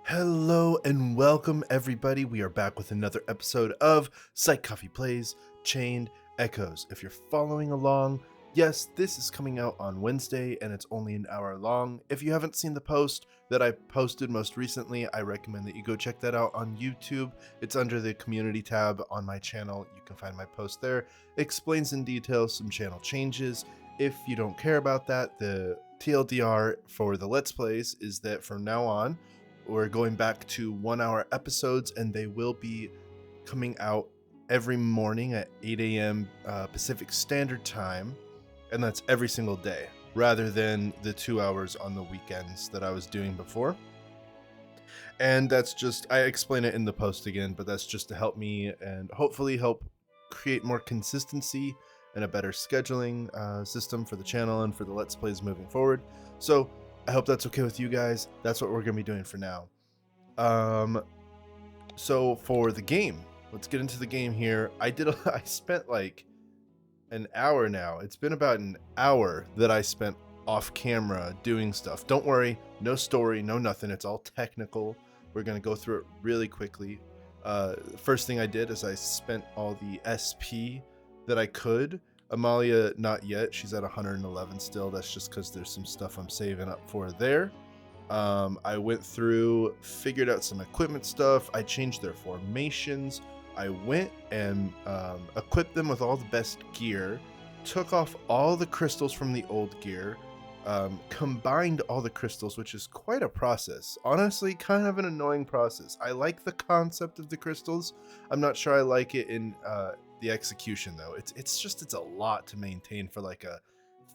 Hello and welcome everybody. We are back with another episode of PsychCoffee Plays Chained Echoes. If you're following along, yes, this is coming out on Wednesday and it's only an hour long. If you haven't seen the post that I posted most recently, I recommend that you go check that out on YouTube. It's under the community tab on my channel. You can find my post there. It explains in detail some channel changes. If you don't care about that, the TLDR for the Let's Plays is that from now on, we're going back to 1 hour episodes, and they will be coming out every morning at 8 a.m. Pacific Standard Time, and that's every single day, rather than the 2 hours on the weekends that I was doing before. And that's just, I explain it in the post again, but that's just to help me and hopefully help create more consistency and a better scheduling system for the channel and for the Let's Plays moving forward. So I hope that's okay with you guys. That's what we're going to be doing for now. So for the game, let's get into the game here. I spent like an hour now. It's been about an hour that I spent off camera doing stuff. Don't worry, no story, no nothing. It's all technical. We're going to go through it really quickly. First thing I did is I spent all the SP that I could. Amalia, not yet. She's at 111 still. That's just because there's some stuff I'm saving up for there. I went through, figured out some equipment stuff. I changed their formations. I went and equipped them with all the best gear, took off all the crystals from the old gear, combined all the crystals, which is quite a process. Honestly, kind of an annoying process. I like the concept of the crystals. I'm not sure I like it in the execution though. It's a lot to maintain for like a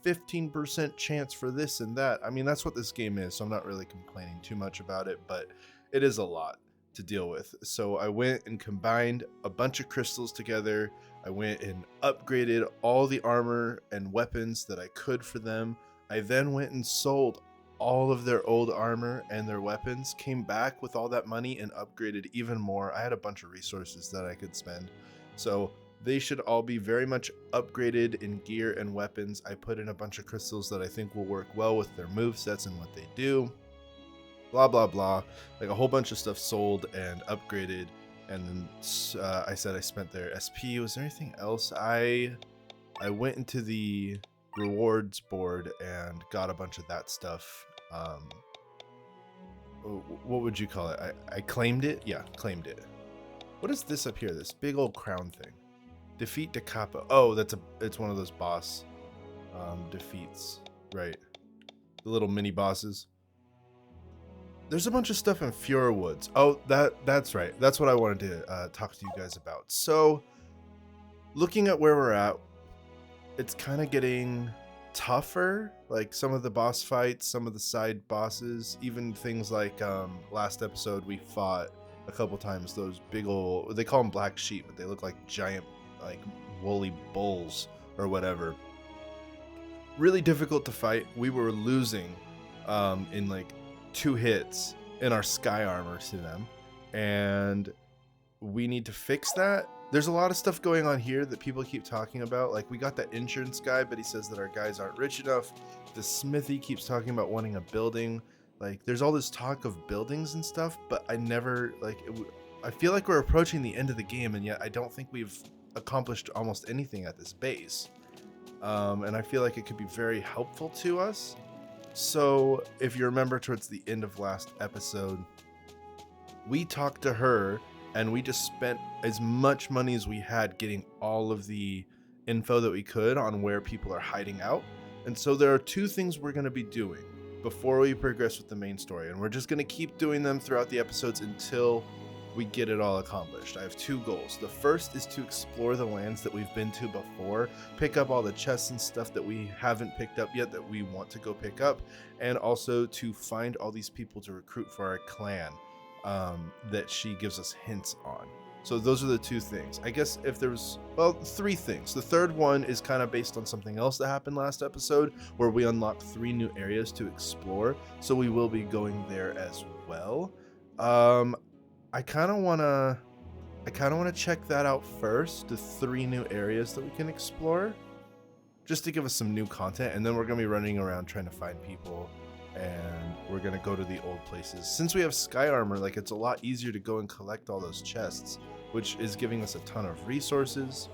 15% chance for this and that. I mean, that's what this game is, so I'm not really complaining too much about it, but it is a lot to deal with. So I went and combined a bunch of crystals together. I went and upgraded all the armor and weapons that I could for them. I then went and sold all of their old armor and their weapons, came back with all that money and upgraded even more. I had a bunch of resources that I could spend. So they should all be very much upgraded in gear and weapons. I put in a bunch of crystals that I think will work well with their movesets and what they do. Blah, blah, blah. Like a whole bunch of stuff sold and upgraded. And then I said I spent their SP. Was there anything else? I went into the rewards board and got a bunch of that stuff. What would you call it? I claimed it? Yeah, claimed it. What is this up here? This big old crown thing. Defeat Da Capo. Oh, it's one of those boss defeats, right? The little mini bosses. There's a bunch of stuff in Fure Woods. Oh, that's right. That's what I wanted to talk to you guys about. So, looking at where we're at, it's kind of getting tougher. Like some of the boss fights, some of the side bosses, even things like last episode we fought a couple times those big old, they call them black sheep, but they look like giant, like woolly bulls or whatever. Really difficult to fight. We were losing in like 2 hits in our sky armor to them, and we need to fix that. There's a lot of stuff going on here that people keep talking about. Like we got that insurance guy, but he says that our guys aren't rich enough. The smithy keeps talking about wanting a building. Like there's all this talk of buildings and stuff, but I never I feel like we're approaching the end of the game, and yet I don't think we've accomplished almost anything at this base. And I feel like it could be very helpful to us. So if you remember towards the end of last episode, we talked to her and we just spent as much money as we had getting all of the info that we could on where people are hiding out. And so there are 2 things we're going to be doing before we progress with the main story. And we're just going to keep doing them throughout the episodes until we get it all accomplished. I have 2 goals. The first is to explore the lands that we've been to before, pick up all the chests and stuff that we haven't picked up yet that we want to go pick up, and also to find all these people to recruit for our clan that she gives us hints on. So those are the 2 things. I guess if there's, 3 things. The third one is kind of based on something else that happened last episode where we unlocked 3 new areas to explore. So we will be going there as well. I kind of want to check that out first, the 3 new areas that we can explore, just to give us some new content, and then we're going to be running around trying to find people and we're gonna go to the old places. Since we have sky armor, like, it's a lot easier to go and collect all those chests, which is giving us a ton of resources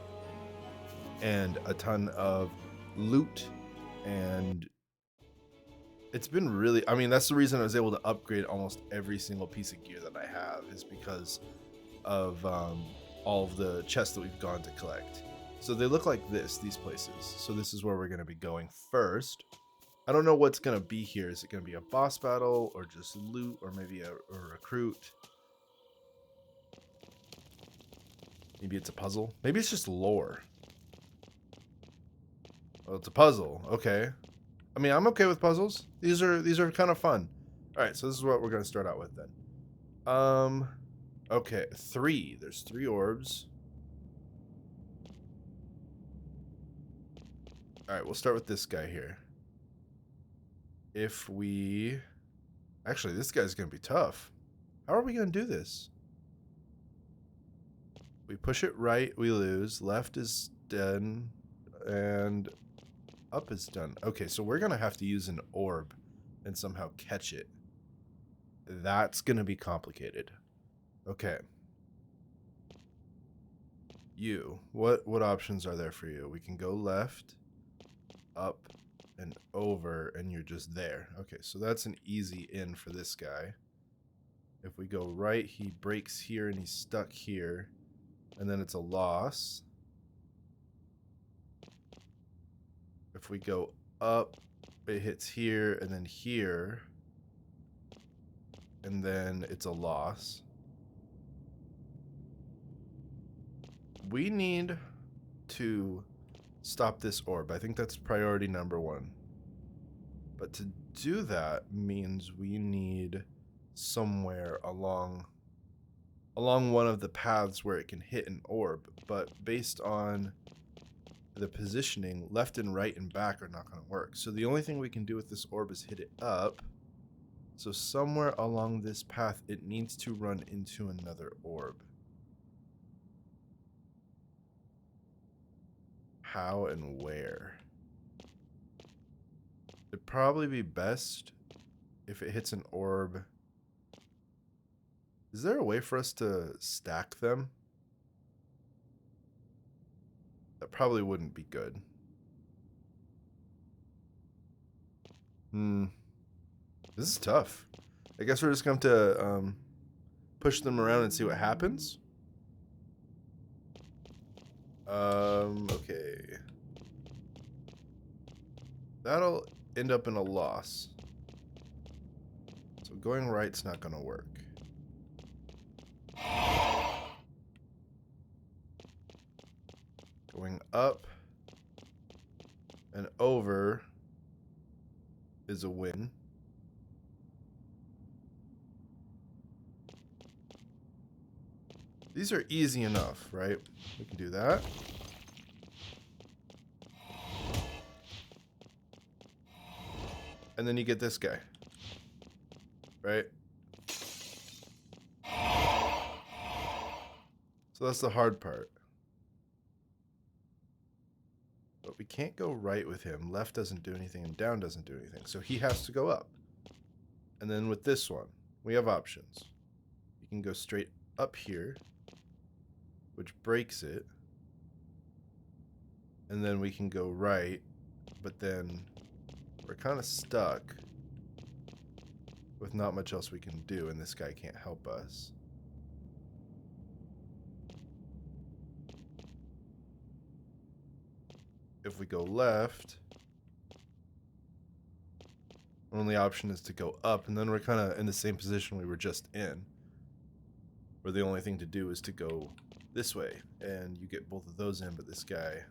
and a ton of loot. And it's been really, I mean, that's the reason I was able to upgrade almost every single piece of gear that I have, is because of all of the chests that we've gone to collect. So they look like this, these places. So this is where we're going to be going first. I don't know what's going to be here. Is it going to be a boss battle or just loot or maybe a recruit? Maybe it's a puzzle. Maybe it's just lore. Oh, it's a puzzle. Okay. I mean, I'm okay with puzzles. These are kind of fun. All right, so this is what we're going to start out with then. Okay, 3. There's 3 orbs. All right, we'll start with this guy here. If we... Actually, this guy's going to be tough. How are we going to do this? We push it right, we lose. Left is done. And up is done. Okay, so we're going to have to use an orb and somehow catch it. That's going to be complicated. Okay. You. What options are there for you? We can go left, up, and over, and you're just there. Okay, so that's an easy in for this guy. If we go right, he breaks here and he's stuck here. And then it's a loss. If we go up, it hits here and then here. And then it's a loss. We need to stop this orb. I think that's priority number 1. But to do that means we need somewhere along one of the paths where it can hit an orb. But based on the positioning, left and right and back are not going to work. So the only thing we can do with this orb is hit it up. So somewhere along this path, it needs to run into another orb. How and where? It'd probably be best if it hits an orb. Is there a way for us to stack them? That probably wouldn't be good. This is tough. I guess we're just going to push them around and see what happens. Okay. That'll end up in a loss. So going right's not going to work. Going up and over is a win. These are easy enough, right? We can do that. And then you get this guy, right? So that's the hard part. But we can't go right with him. Left doesn't do anything and down doesn't do anything. So he has to go up. And then with this one, we have options. You can go straight up here, which breaks it. And then we can go right, but then we're kind of stuck with not much else we can do, and this guy can't help us. If we go left, only option is to go up, and then we're kind of in the same position we were just in, where the only thing to do is to go this way, and you get both of those in, but this guy,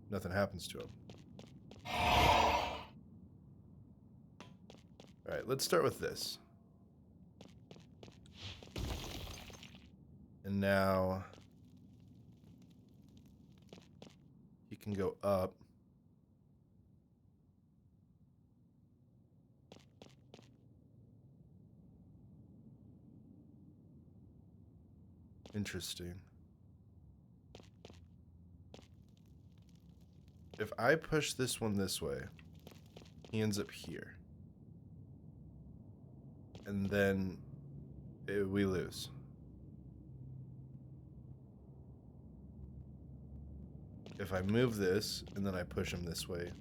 nothing happens to him. Alright, let's start with this. And now he can go up. Interesting. If I push this one this way, he ends up here. and then we lose. If I move this and then I push him this way,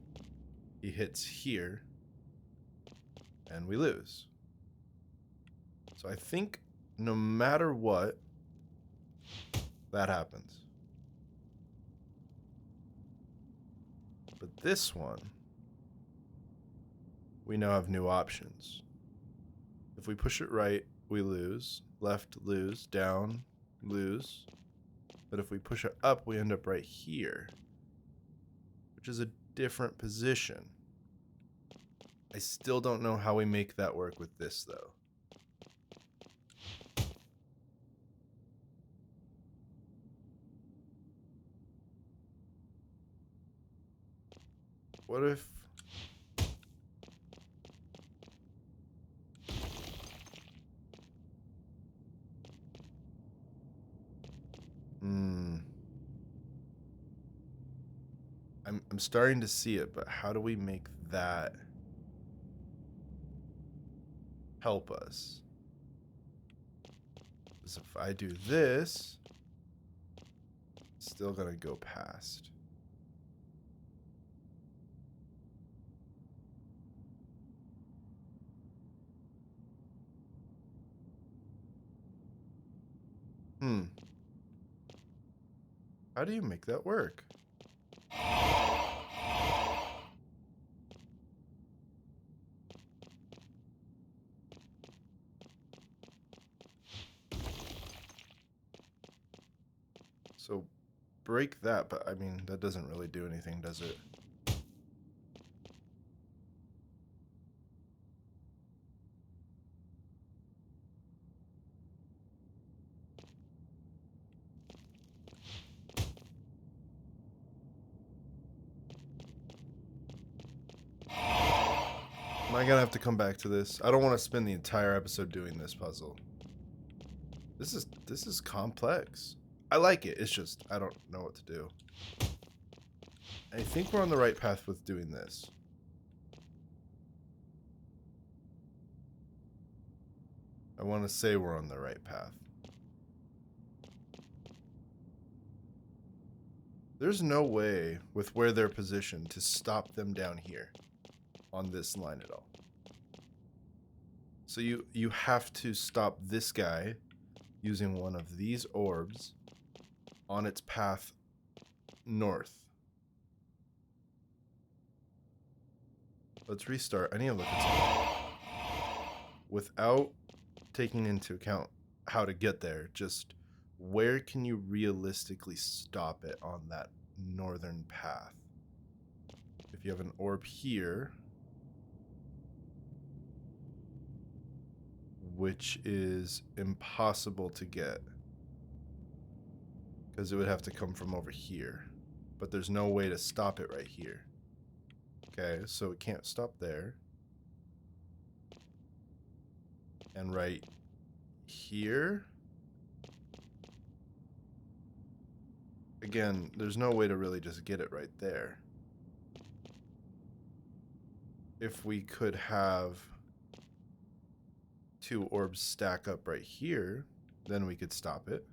he hits here and we lose. So I think no matter what, that happens. But this one, we now have new options. If we push it right, we lose. Left, lose. Down, lose. But if we push it up, we end up right here, which is a different position. I still don't know how we make that work with this, though. What if... I'm starting to see it, but how do we make that help us? Because if I do this, it's still gonna go past. How do you make that work? So break that, but I mean, that doesn't really do anything, does it? Am I gonna have to come back to this? I don't want to spend the entire episode doing this puzzle. This is complex. I like it. It's just I don't know what to do. I think we're on the right path with doing this. I want to say we're on the right path. There's no way with where they're positioned to stop them down here on this line at all. So you have to stop this guy using one of these orbs on its path north. Let's restart. I need to look at something. Without taking into account how to get there, just where can you realistically stop it on that northern path? If you have an orb here, which is impossible to get because it would have to come from over here, but there's no way to stop it right here. Okay, so it can't stop there. And right here, again, there's no way to really just get it right there. If we could have two orbs stack up right here, then we could stop it.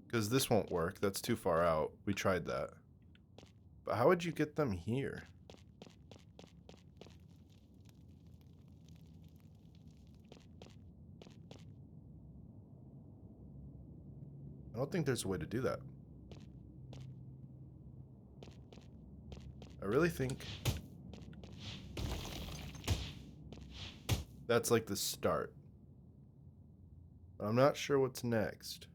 Because this won't work. That's too far out. We tried that. But how would you get them here? I don't think there's a way to do that. I really think that's like the start. But I'm not sure what's next.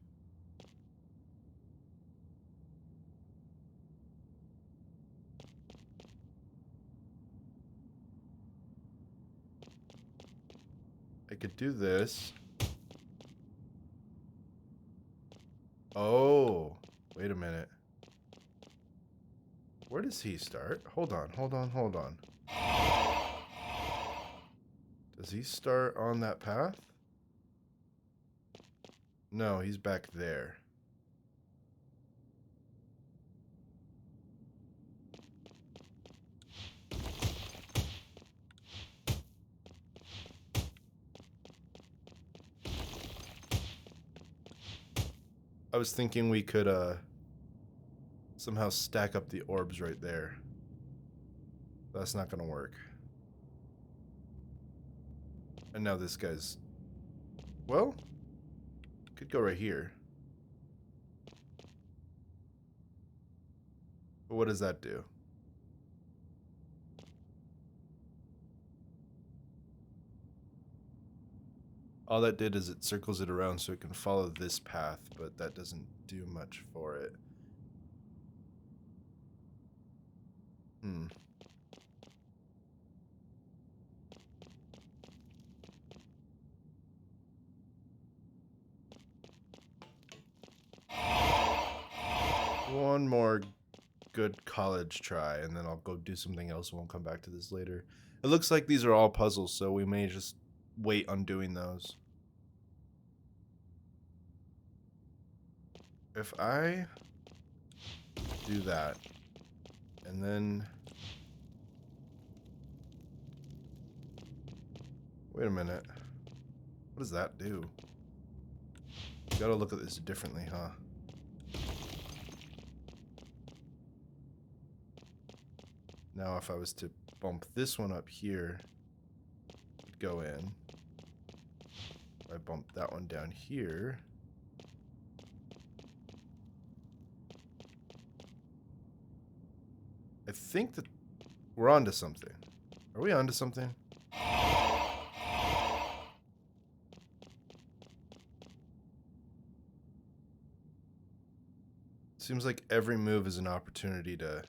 I could do this. Oh, wait a minute. Where does he start? Hold on. Does he start on that path? No, he's back there. I was thinking we could somehow stack up the orbs right there. That's not gonna work. And now this guy's... Well, could go right here. But what does that do? All that did is it circles it around so it can follow this path, but that doesn't do much for it. One more good college try, and then I'll go do something else and we'll come back to this later. It looks like these are all puzzles, so we may just wait on doing those. If I do that, and then... Wait a minute. What does that do? You gotta look at this differently, huh? Now if I was to bump this one up here, it'd go in. If I bump that one down here... I think that we're onto something. Are we onto something? Seems like every move is an opportunity to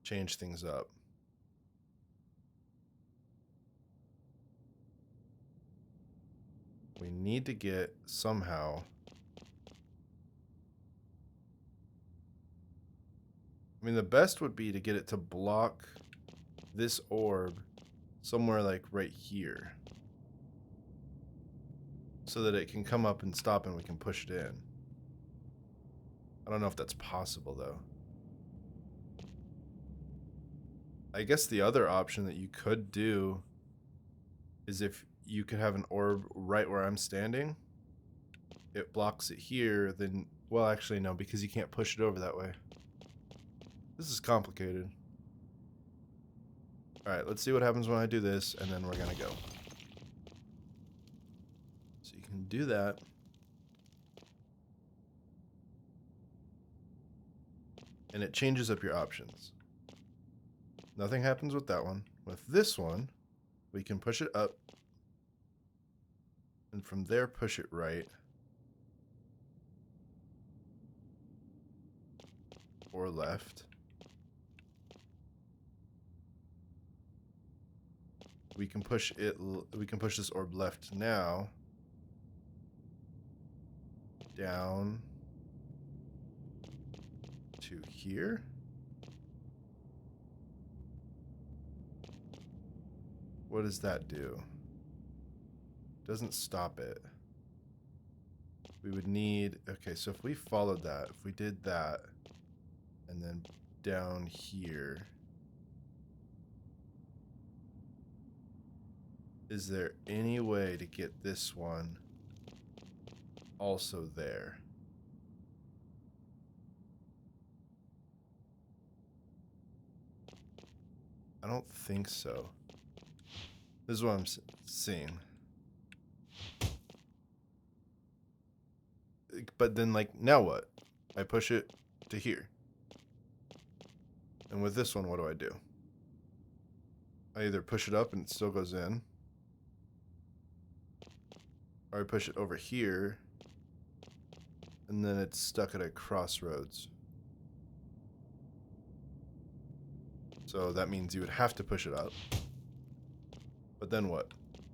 change things up. We need to get somehow... I mean, the best would be to get it to block this orb somewhere like right here, so that it can come up and stop and we can push it in. I don't know if that's possible, though. I guess the other option that you could do is if you could have an orb right where I'm standing, it blocks it here, then... Well, actually, no, because you can't push it over that way. This is complicated. Alright, let's see what happens when I do this, and then we're gonna go. So you can do that. And it changes up your options. Nothing happens with that one. With this one, we can push it up. And from there, push it right. Or left. We can push this orb left now. Down to here. What does that do? Doesn't stop it. We would need... Okay, so if we followed that, if we did that, and then down here... Is there any way to get this one also there? I don't think so. This is what I'm seeing. But then, like, now what? I push it to here. And with this one, what do I do? I either push it up and it still goes in. Or I push it over here, and then it's stuck at a crossroads. So that means you would have to push it up. But then what?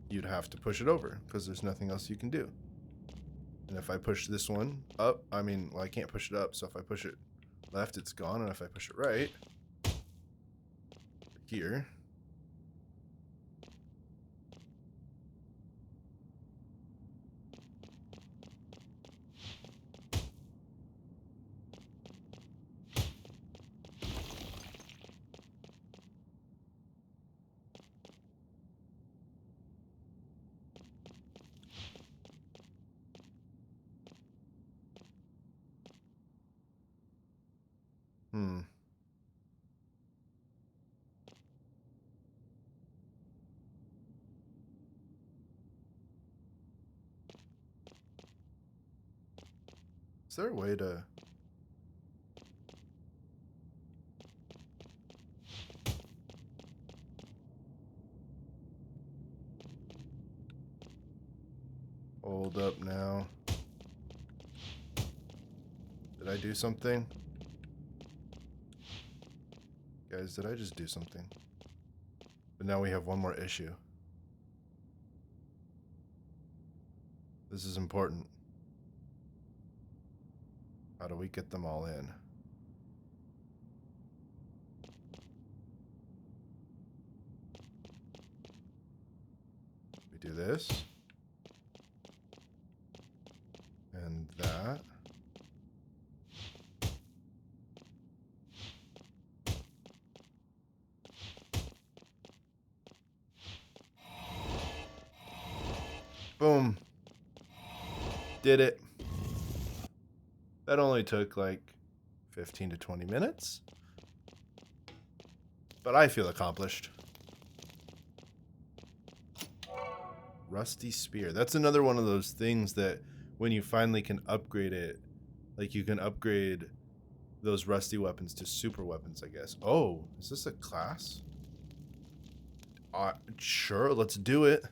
You'd have to push it over, because there's nothing else you can do. And if I push this one up, I mean, well, I can't push it up, so if I push it left, it's gone, and if I push it right, here... Hmm. Is there a way to... Hold up now. Did I do something? Guys, did I just do something? But now we have one more issue. This is important. How do we get them all in? We do this. And that. Boom. Did it. That only took like 15 to 20 minutes. But I feel accomplished. Rusty spear. That's another one of those things that when you finally can upgrade it, like you can upgrade those rusty weapons to super weapons, I guess. Oh, is this a class? Sure, let's do it.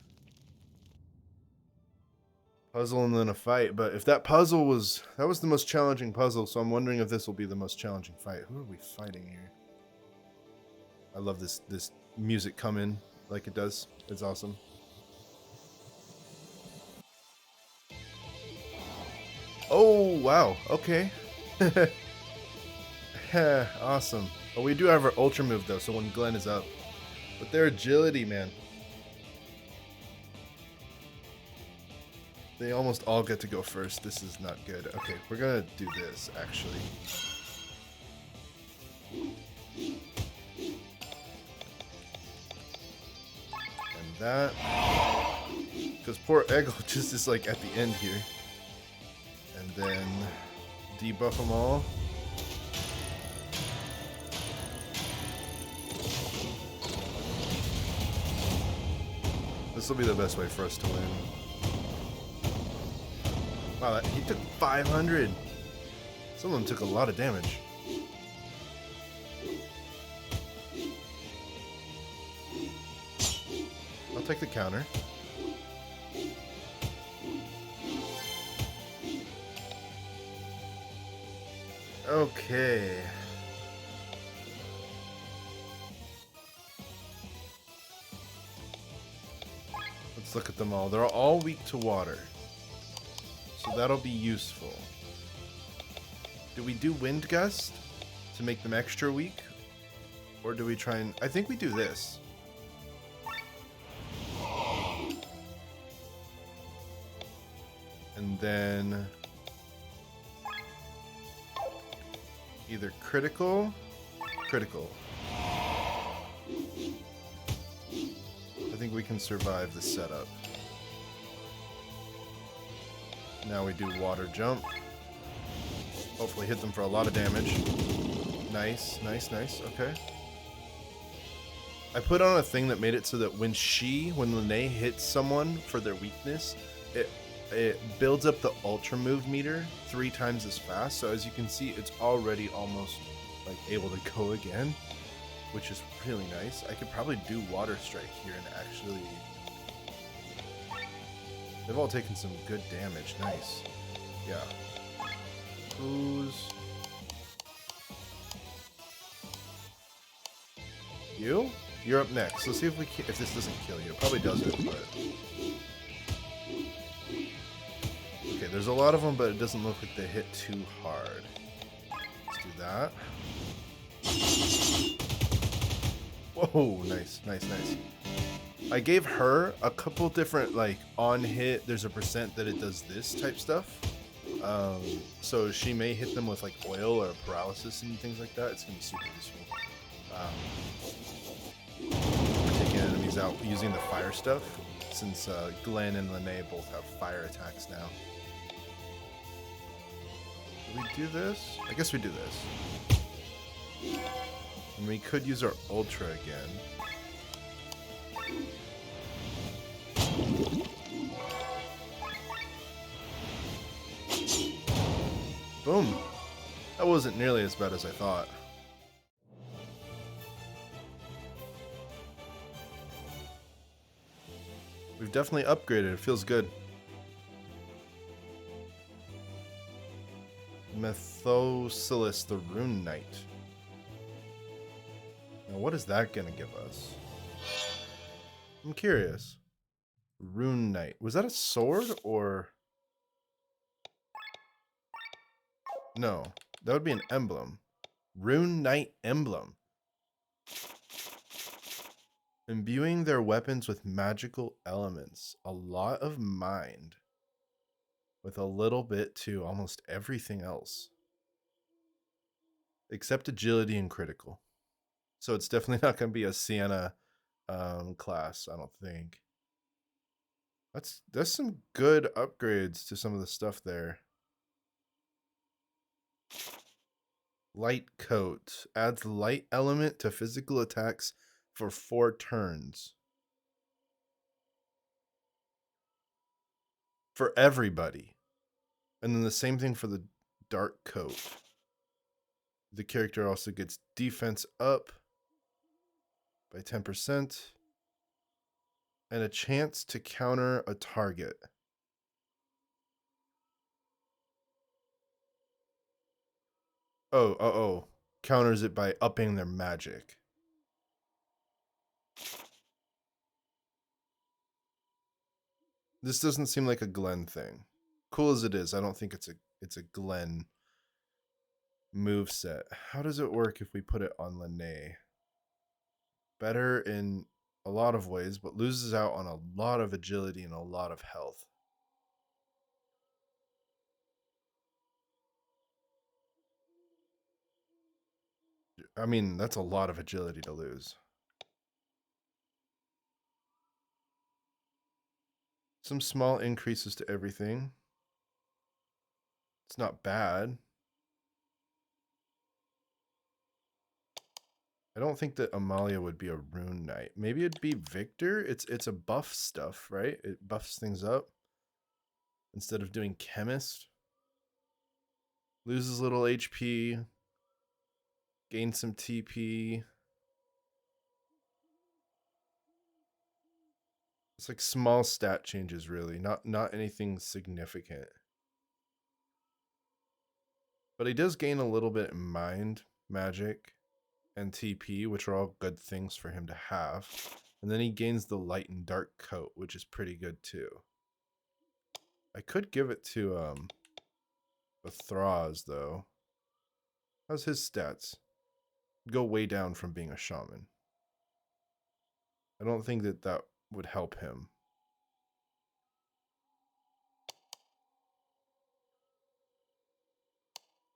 Puzzle and then a fight. But if that puzzle was... That was the most challenging puzzle, so I'm wondering if this will be the most challenging fight. Who are we fighting here? I love this music come in like it does. It's awesome. Oh, wow. Okay. Awesome. Oh, we do have our ultra move, though, so when Glenn is up. But their agility, man. They almost all get to go first. This is not good. Okay, we're gonna do this, actually. And that. Because poor Eggle just is like at the end here. And then debuff them all. This will be the best way for us to win. Wow, he took 500. Some of them took a lot of damage. I'll take the counter. Okay. Let's look at them all. They're all weak to water. So that'll be useful. Do we do Wind Gust to make them extra weak? Or do we try and... I think we do this. And then... either critical... critical. I think we can survive the setup. Now we do water jump. Hopefully hit them for a lot of damage. Nice, nice, nice. Okay. I put on a thing that made it so that when Lene hits someone for their weakness, it builds up the ultra move meter 3 times as fast. So as you can see, it's already almost like able to go again, which is really nice. I could probably do water strike here and actually... They've all taken some good damage. Nice. Yeah. Who's... you? You're up next. Let's see if this doesn't kill you. It probably doesn't, but... Okay, there's a lot of them, but it doesn't look like they hit too hard. Let's do that. Whoa, nice, nice, nice. I gave her a couple different, like, on hit, there's a percent that it does this type stuff. So she may hit them with, like, oil or paralysis and things like that. It's going to be super useful. We're taking enemies out using the fire stuff, since Glenn and Lene both have fire attacks now. Do we do this? I guess we do this. And we could use our Ultra again. Boom. That wasn't nearly as bad as I thought. We've definitely upgraded. It feels good. Methocilus, the Rune Knight. Now, what is that going to give us? I'm curious. Rune Knight. Was that a sword or... No, that would be an emblem. Rune Knight emblem. Imbuing their weapons with magical elements. A lot of mind. With a little bit to almost everything else. Except agility and critical. So it's definitely not going to be a Sienna class, I don't think. That's some good upgrades to some of the stuff there. Light coat adds light element to physical attacks for 4 turns. For everybody. And then the same thing for the dark coat. The character also gets defense up by 10%. And a chance to counter a target. Oh. Counters it by upping their magic. This doesn't seem like a Glenn thing. Cool as it is, I don't think it's a Glenn move set. How does it work if we put it on Lene? Better in a lot of ways, but loses out on a lot of agility and a lot of health. I mean, that's a lot of agility to lose. Some small increases to everything. It's not bad. I don't think that Amalia would be a Rune Knight. Maybe it'd be Victor. It's a buff stuff, right? It buffs things up. Instead of doing Chemist. Loses little HP. Gains some TP. It's like small stat changes, really. Not anything significant. But he does gain a little bit in mind, magic, and TP, which are all good things for him to have. And then he gains the light and dark coat, which is pretty good too. I could give it to the Thraz, though. How's his stats? Go way down from being a shaman. I don't think that would help him.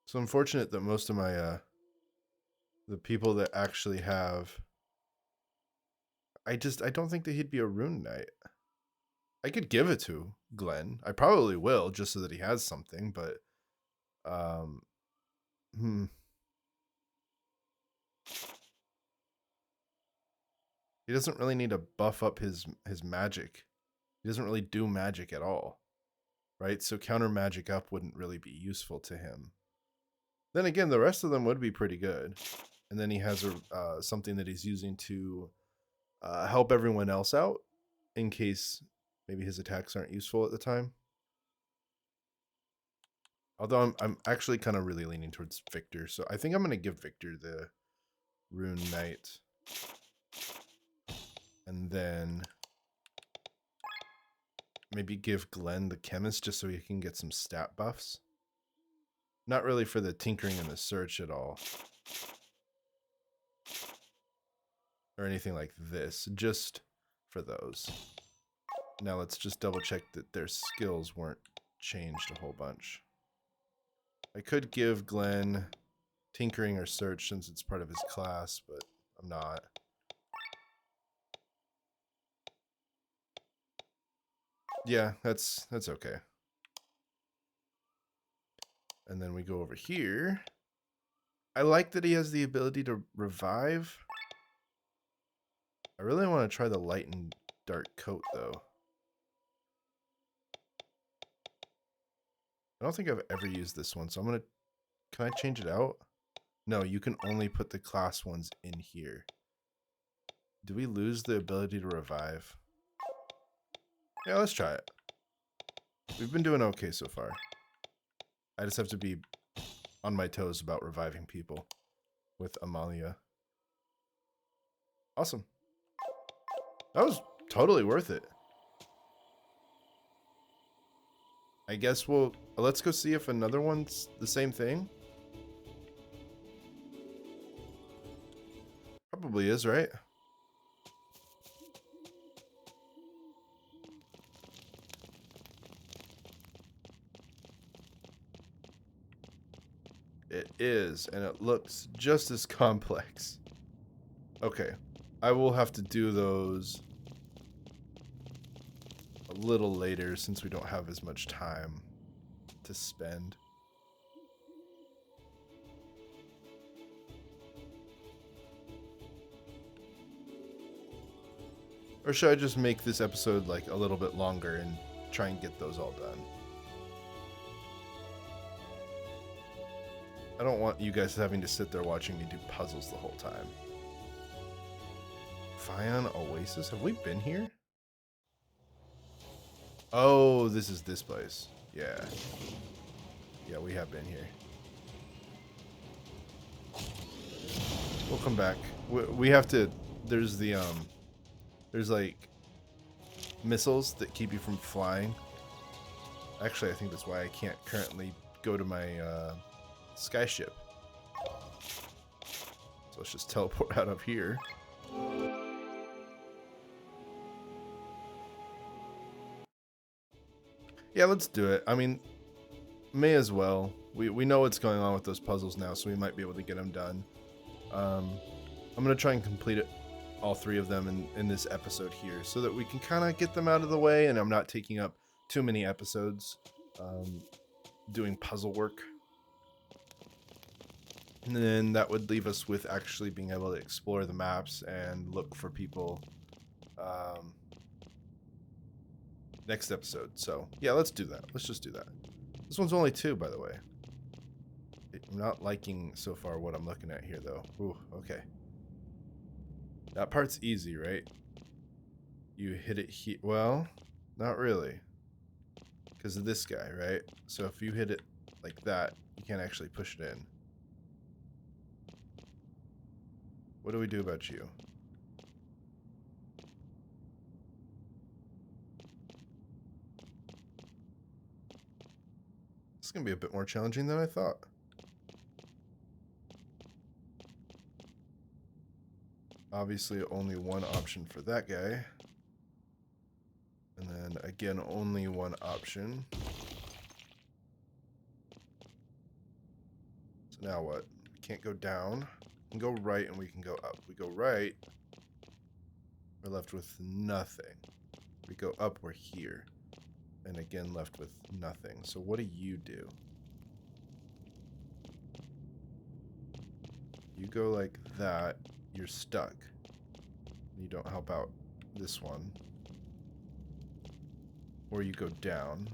So unfortunate that most of my the people that actually have, I don't think that he'd be a Rune Knight. I could give it to Glenn. I probably will, just so that he has something, but he doesn't really need to buff up his magic. He doesn't really do magic at all. Right? So counter magic up wouldn't really be useful to him. Then again, the rest of them would be pretty good. And then he has something that he's using to help everyone else out in case maybe his attacks aren't useful at the time. Although I'm actually kind of really leaning towards Victor, so I think I'm going to give Victor the Rune Knight. And then maybe give Glenn the Chemist just so he can get some stat buffs. Not really for the tinkering and the search at all. Or anything like this, just for those. Now let's just double check that their skills weren't changed a whole bunch. I could give Glenn tinkering or search since it's part of his class, but I'm not. Yeah, that's okay. And then we go over here. I like that he has the ability to revive. I really want to try the light and dark coat, though. I don't think I've ever used this one, so I'm going to... Can I change it out? No, you can only put the class ones in here. Do we lose the ability to revive? Yeah, let's try it. We've been doing okay so far. I just have to be on my toes about reviving people with Amalia. Awesome. That was totally worth it. I guess let's go see if another one's the same thing. Probably is, right? It is, and it looks just as complex. Okay, I will have to do those a little later since we don't have as much time to spend. Or should I just make this episode like a little bit longer and try and get those all done? I don't want you guys having to sit there watching me do puzzles the whole time. Fion Oasis? Have we been here? Oh, this is this place. Yeah. Yeah, we have been here. We'll come back. We have to... There's the, there's, like, missiles that keep you from flying. Actually, I think that's why I can't currently go to my, skyship. So let's just teleport out of here. Yeah, let's do it. I mean, may as well. We know what's going on with those puzzles now, so we might be able to get them done. I'm going to try and complete it, all three of them in this episode here, so that we can kind of get them out of the way, and I'm not taking up too many episodes doing puzzle work. And then that would leave us with actually being able to explore the maps and look for people next episode. So, yeah, let's do that. Let's just do that. This one's only 2, by the way. I'm not liking so far what I'm looking at here, though. Ooh, okay. That part's easy, right? You hit it here. Well, not really. Because of this guy, right? So if you hit it like that, you can't actually push it in. What do we do about you? This is going to be a bit more challenging than I thought. Obviously, only one option for that guy. And then, again, only one option. So now what? We can't go down. We can go right and we can go up. We go right, we're left with nothing. We go up, we're here. And again, left with nothing. So what do? You go like that, you're stuck. You don't help out this one. Or you go down.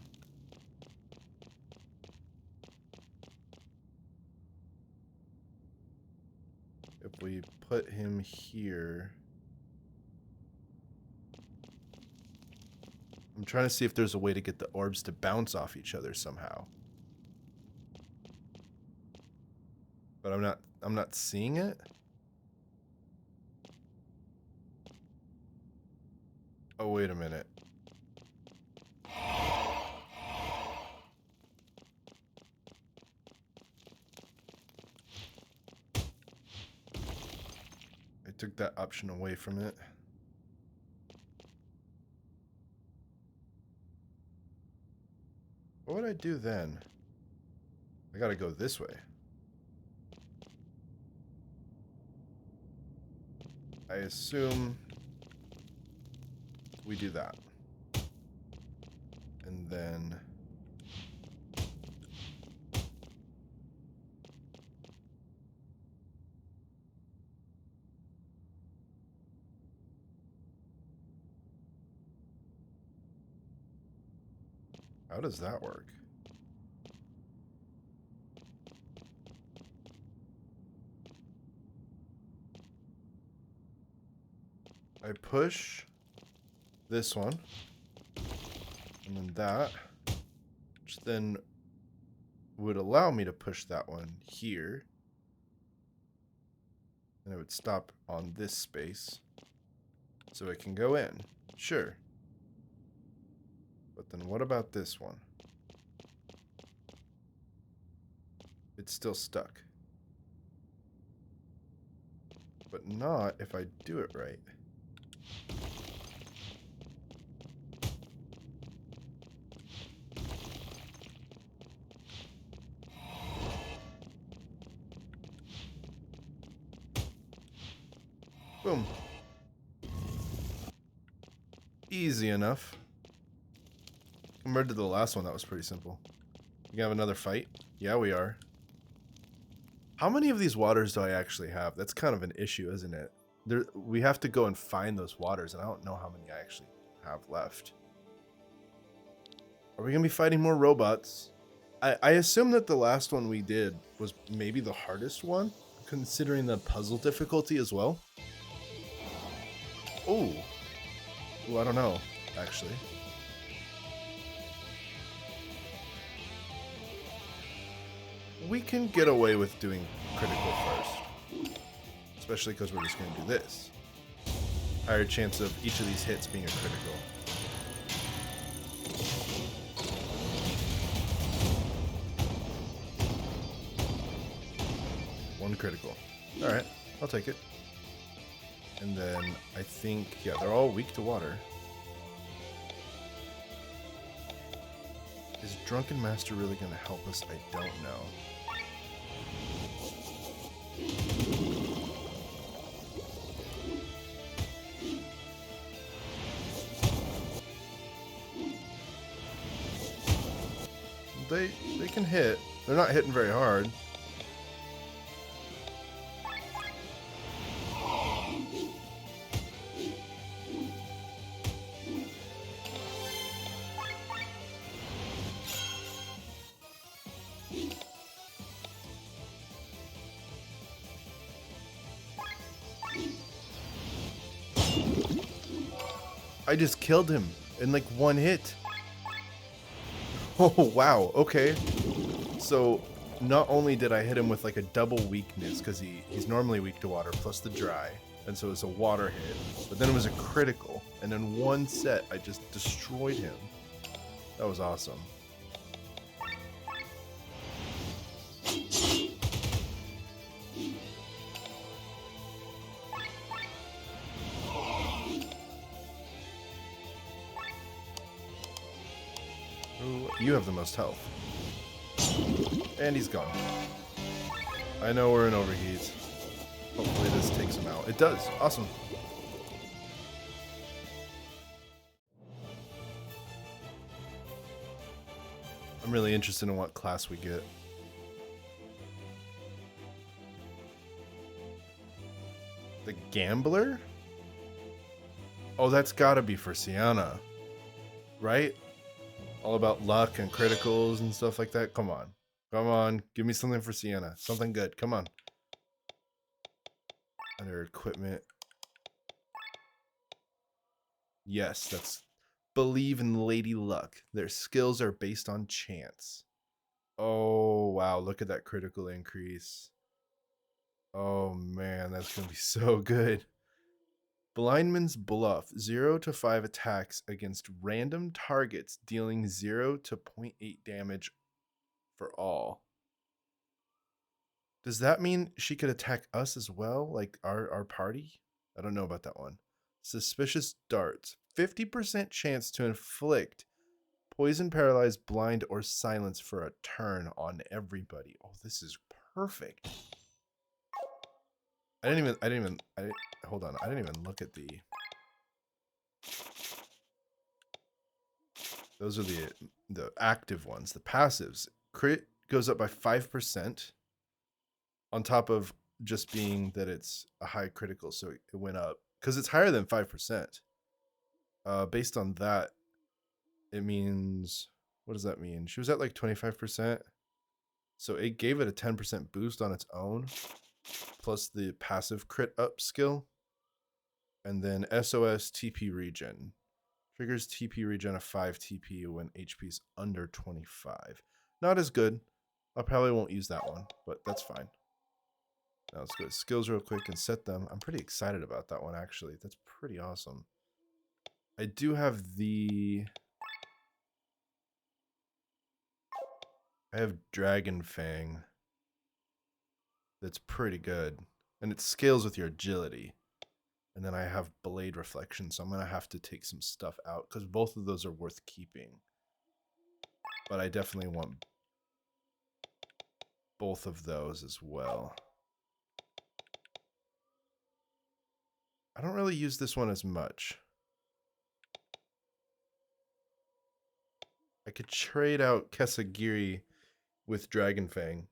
If we put him here... I'm trying to see if there's a way to get the orbs to bounce off each other somehow. But I'm not seeing it. Oh, wait a minute. I took that option away from it. What would I do then? I gotta go this way. I assume we do that. And then... How does that work? I push this one, and then that, which then would allow me to push that one here. And it would stop on this space, so it can go in. Sure. But then what about this one? It's still stuck. But not if I do it right. Boom. Easy enough. Compared to the last one, that was pretty simple. We can have another fight? Yeah, we are. How many of these waters do I actually have? That's kind of an issue, isn't it? We have to go and find those waters, and I don't know how many I actually have left. Are we going to be fighting more robots? I assume that the last one we did was maybe the hardest one, considering the puzzle difficulty as well. Oh. Well, I don't know, actually. We can get away with doing critical first. Especially because we're just going to do this. Higher chance of each of these hits being a critical. One critical. Alright, I'll take it. And then I think, yeah, they're all weak to water. Is Drunken Master really going to help us? I don't know. They can hit. They're not hitting very hard. I just killed him in like one hit. Oh, wow. Okay. So not only did I hit him with like a double weakness, because he's normally weak to water, plus the dry. And so it's a water hit. But then it was a critical. And in one set, I just destroyed him. That was awesome. Ooh, you have the most health. And he's gone. I know we're in overheat. Hopefully this takes him out. It does. Awesome. I'm really interested in what class we get. The Gambler? Oh, that's gotta be for Sienna. Right? All about luck and criticals and stuff like that. Come on. Come on. Give me something for Sienna. Something good. Come on. Under equipment. Yes, that's... Believe in Lady Luck. Their skills are based on chance. Oh, wow. Look at that critical increase. Oh, man. That's going to be so good. Blindman's Bluff. 0 to 5 attacks against random targets, dealing 0 to 0.8 damage for all. Does that mean she could attack us as well? Like our party? I don't know about that one. Suspicious Darts. 50% chance to inflict poison, paralyze, blind, or silence for a turn on everybody. Oh, this is perfect. Hold on. I didn't even look at the... Those are the active ones. The passives. Crit goes up by 5% on top of just being that it's a high critical, so it went up. Because it's higher than 5%. Based on that, it means... What does that mean? She was at like 25%. So it gave it a 10% boost on its own, plus the passive crit up skill. And then SOS TP regen. Triggers TP regen of 5 TP when HP is under 25. Not as good. I probably won't use that one, but that's fine. Now let's go to skills real quick and set them. I'm pretty excited about that one, actually. That's pretty awesome. I do have the... I have Dragon Fang. That's pretty good. And it scales with your agility. And then I have Blade Reflection, so I'm going to have to take some stuff out, because both of those are worth keeping. But I definitely want both of those as well. I don't really use this one as much. I could trade out Kesagiri with Dragon Fang.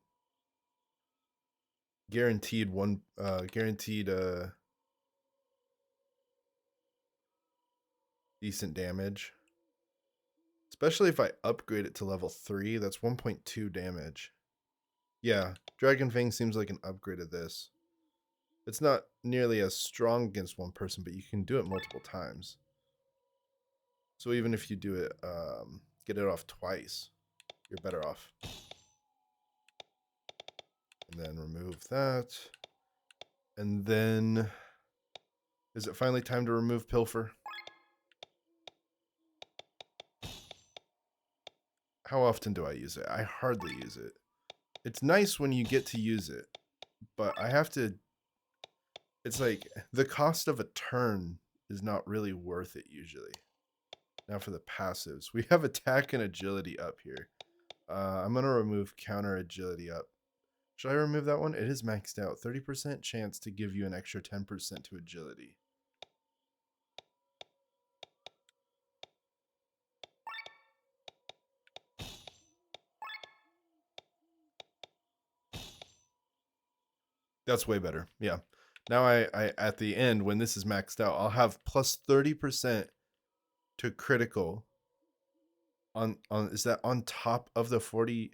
Guaranteed decent damage. Especially if I upgrade it to level 3, that's 1.2 damage. Yeah, Dragon Fang seems like an upgrade of this. It's not nearly as strong against one person, but you can do it multiple times. So even if you do it, get it off twice, you're better off. And then remove that. And then, is it finally time to remove Pilfer? How often do I use it? I hardly use it. It's nice when you get to use it, but I have to... It's like, the cost of a turn is not really worth it usually. Now for the passives. We have attack and agility up here. I'm going to remove counter agility up. Should I remove that one? It is maxed out. 30% chance to give you an extra 10% to agility. That's way better. Yeah. Now I at the end, when this is maxed out, I'll have plus 30% to critical on is that on top of the 40?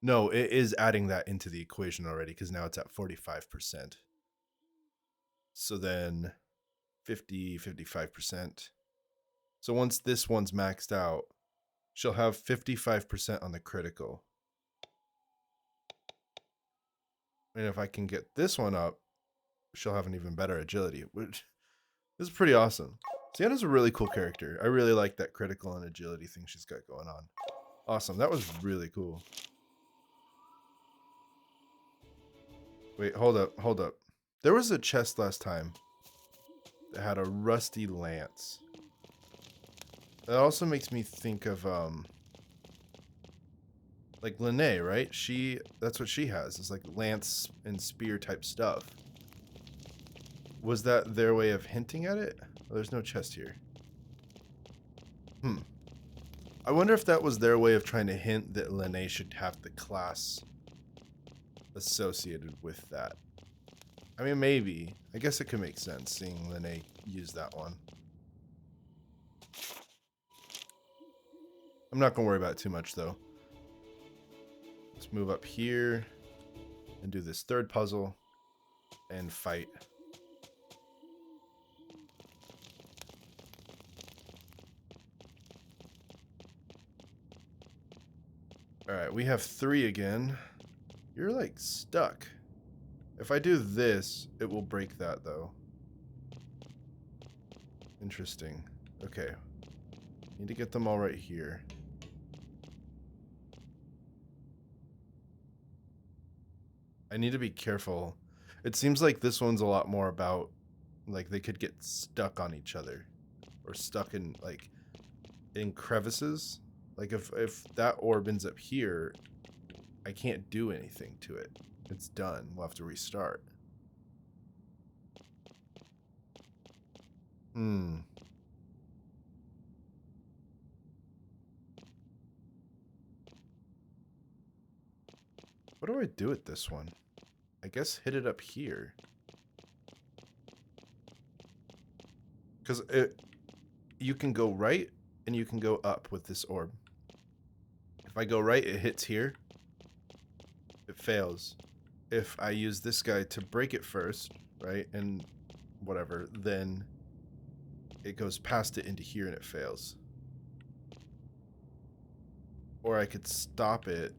No, it is adding that into the equation already, because now it's at 45%. So then 55%. So once this one's maxed out, she'll have 55% on the critical. And if I can get this one up, she'll have an even better agility, which is pretty awesome. Sienna's a really cool character. I really like that critical and agility thing she's got going on. Awesome. That was really cool. Wait, hold up, hold up. There was a chest last time that had a rusty lance. That also makes me think of like Lene, right? That's what she has. It's like lance and spear type stuff. Was that their way of hinting at it? Oh, there's no chest here. I wonder if that was their way of trying to hint that Lene should have the class associated with that. I mean, maybe. I guess it could make sense seeing Lene use that one. I'm not going to worry about it too much, though. Let's move up here and do this third puzzle and fight. Alright, we have 3 again. You're like stuck. If I do this, it will break that though. Interesting. Okay. Need to get them all right here. I need to be careful. It seems like this one's a lot more about, like, they could get stuck on each other. Or stuck in, like, in crevices. Like, if that orb ends up here, I can't do anything to it. It's done. We'll have to restart. What do I do with this one? I guess hit it up here. Because you can go right and you can go up with this orb. I go right, it hits here. It fails. If I use this guy to break it first, right, and whatever, then it goes past it into here and it fails. Or I could stop it,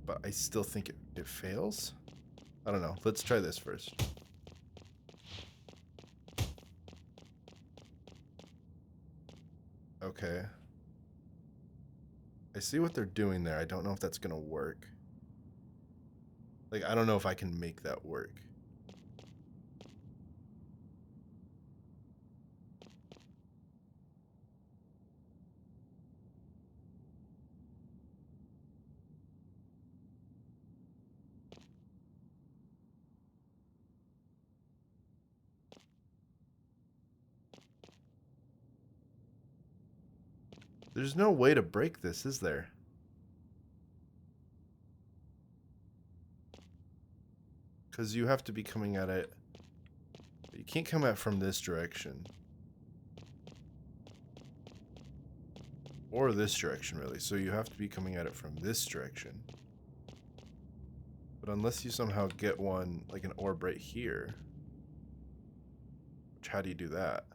but I still think it fails? I don't know. Let's try this first. Okay. I see what they're doing there. I don't know if that's gonna work. Like, I don't know if I can make that work. There's no way to break this, is there? Because you have to be coming at it. You can't come at it from this direction. Or this direction, really. So you have to be coming at it from this direction. But unless you somehow get one, like an orb right here. Which, how do you do that?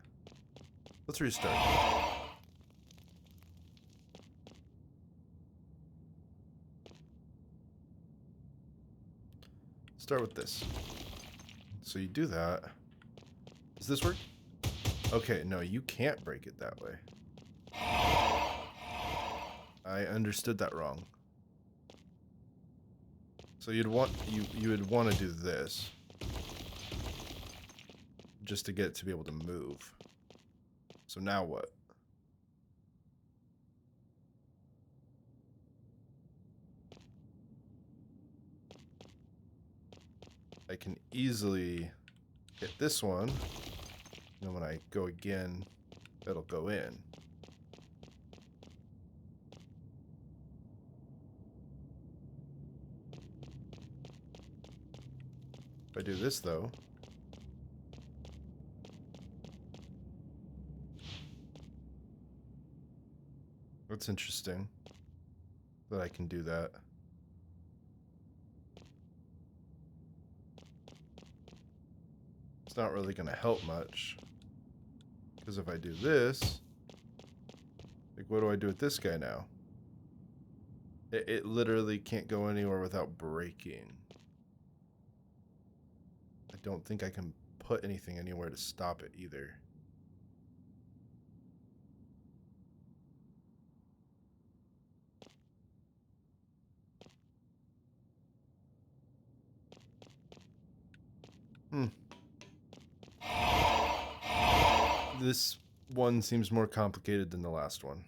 Let's restart. Start with this. So you do that. Does this work? Okay, no, you can't break it that way. I understood that wrong. So you'd want you would want to do this just to get it to be able to move. So now what? I can easily hit this one, and then when I go again, it'll go in. If I do this though, that's interesting that I can do that. It's not really going to help much, because if I do this, like, what do I do with this guy now? It literally can't go anywhere without breaking. I don't think I can put anything anywhere to stop it either. This one seems more complicated than the last one.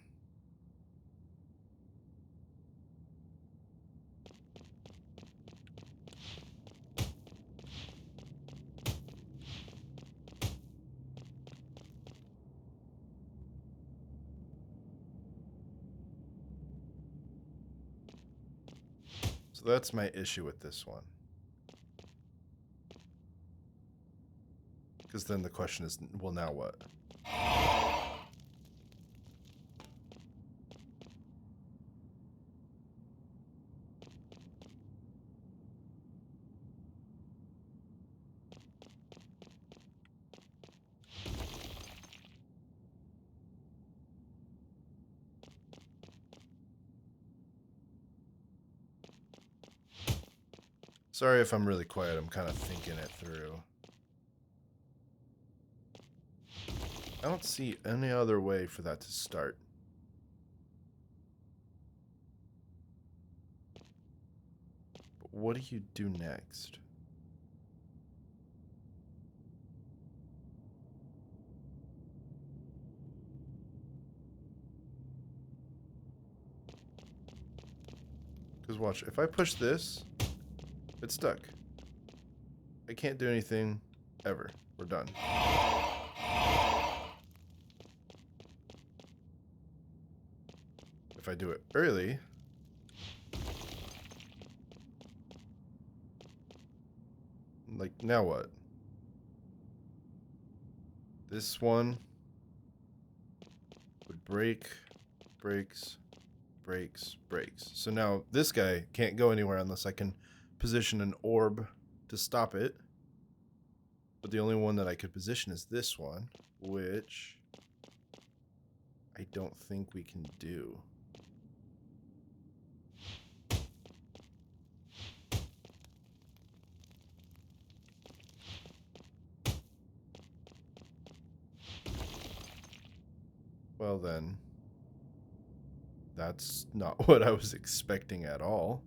So that's my issue with this one. Because then the question is, well, now what? Sorry if I'm really quiet. I'm kind of thinking it through. I don't see any other way for that to start. But what do you do next? Because watch, if I push this, it's stuck. I can't do anything ever. We're done. If I do it early, like, now what? This one would break, breaks, breaks, breaks. So now this guy can't go anywhere unless I can position an orb to stop it. But the only one that I could position is this one, which I don't think we can do. Well then, that's not what I was expecting at all.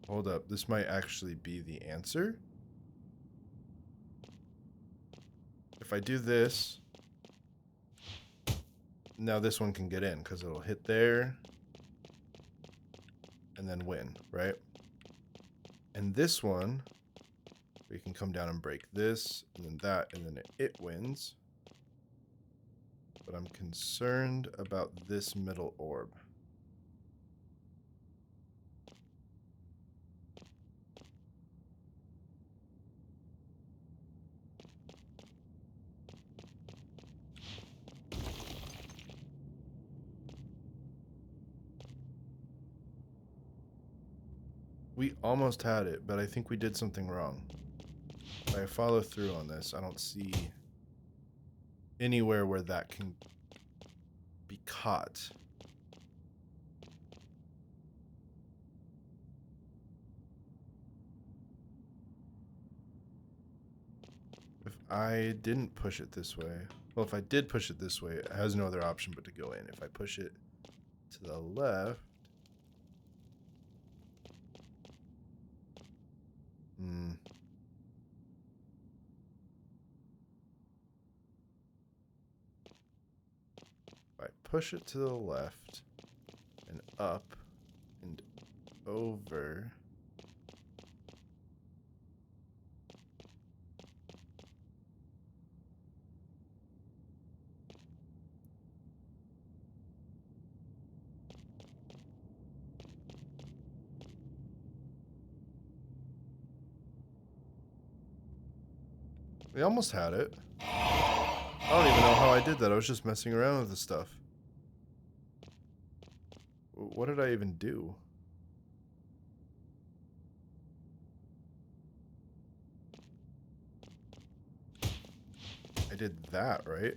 Hold up, this might actually be the answer. If I do this, now this one can get in because it'll hit there and then win, right? And this one, we can come down and break this and then that, and then it wins. But I'm concerned about this middle orb. We almost had it, but I think we did something wrong. If I follow through on this, I don't see anywhere where that can be caught. If I didn't push it this way, well, if I did push it this way, it has no other option but to go in. If I push it to the left, if I push it to the left and up and over, we almost had it. I don't even know how I did that. I was just messing around with this stuff. What did I even do? I did that, right?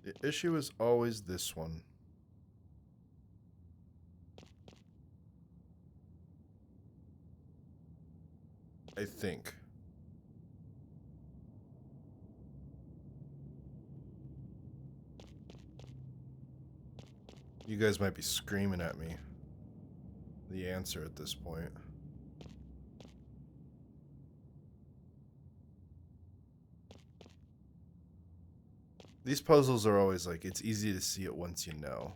The issue is always this one. I think. You guys might be screaming at me the answer at this point. These puzzles are always like, it's easy to see it once you know.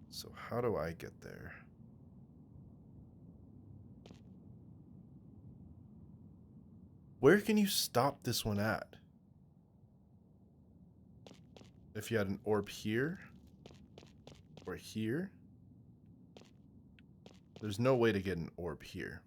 So how do I get there? Where can you stop this one at? If you had an orb here or here, there's no way to get an orb here.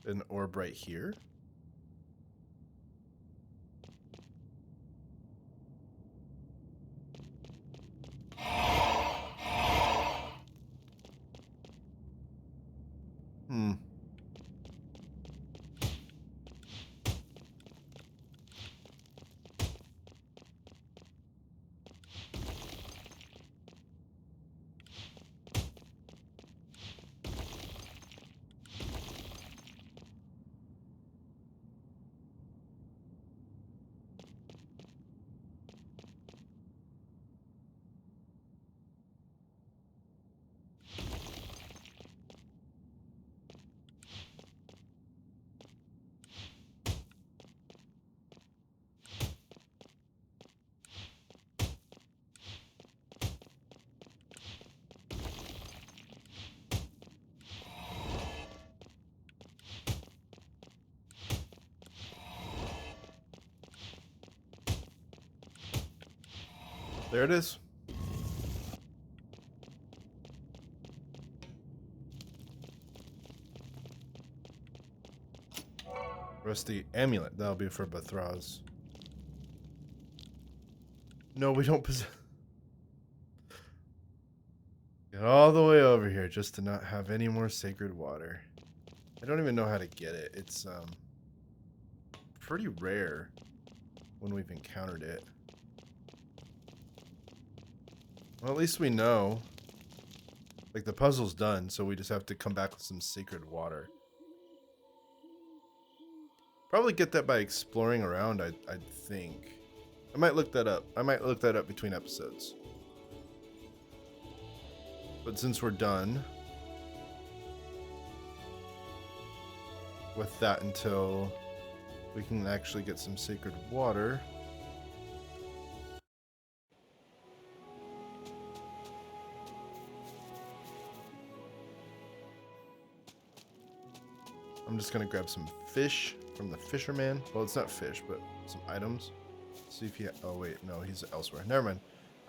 An orb right here. There it is. Rusty amulet. That'll be for Bathraz. No, we don't possess. Get all the way over here just to not have any more sacred water. I don't even know how to get it. It's pretty rare when we've encountered it. Well, at least we know. Like, the puzzle's done, so we just have to come back with some sacred water. Probably get that by exploring around, I think. I might look that up. I might look that up between episodes. But since we're done with that until we can actually get some sacred water. I'm just gonna grab some fish from the fisherman. Well, it's not fish, but some items. See if he. Oh wait, no, he's elsewhere. Never mind.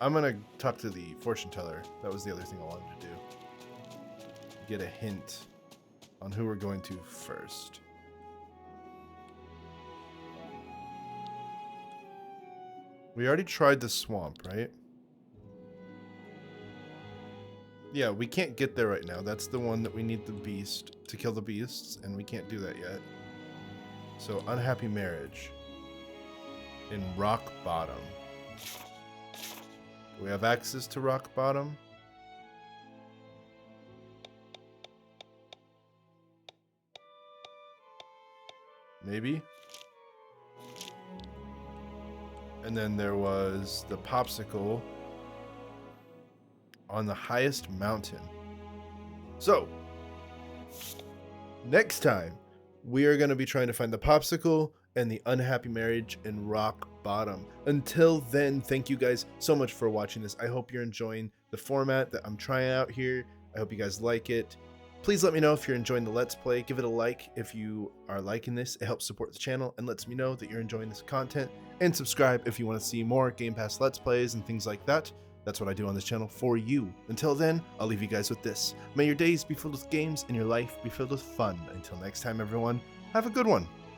I'm gonna talk to the fortune teller. That was the other thing I wanted to do. Get a hint on who we're going to first. We already tried the swamp, right? Yeah, we can't get there right now. That's the one that we need the beast to kill the beasts, and we can't do that yet. So, unhappy marriage in Rock Bottom. Do we have access to Rock Bottom? Maybe. And then there was the popsicle on the highest mountain. So, next time, we are going to be trying to find the popsicle and the unhappy marriage in Rock Bottom. Until then, thank you guys so much for watching this. I hope you're enjoying the format that I'm trying out here. I hope you guys like it. Please let me know if you're enjoying the Let's Play. Give it a like if you are liking this. It helps support the channel and lets me know that you're enjoying this content. And subscribe if you want to see more Game Pass Let's Plays and things like that. That's what I do on this channel for you. Until then, I'll leave you guys with this. May your days be filled with games and your life be filled with fun. Until next time, everyone, have a good one.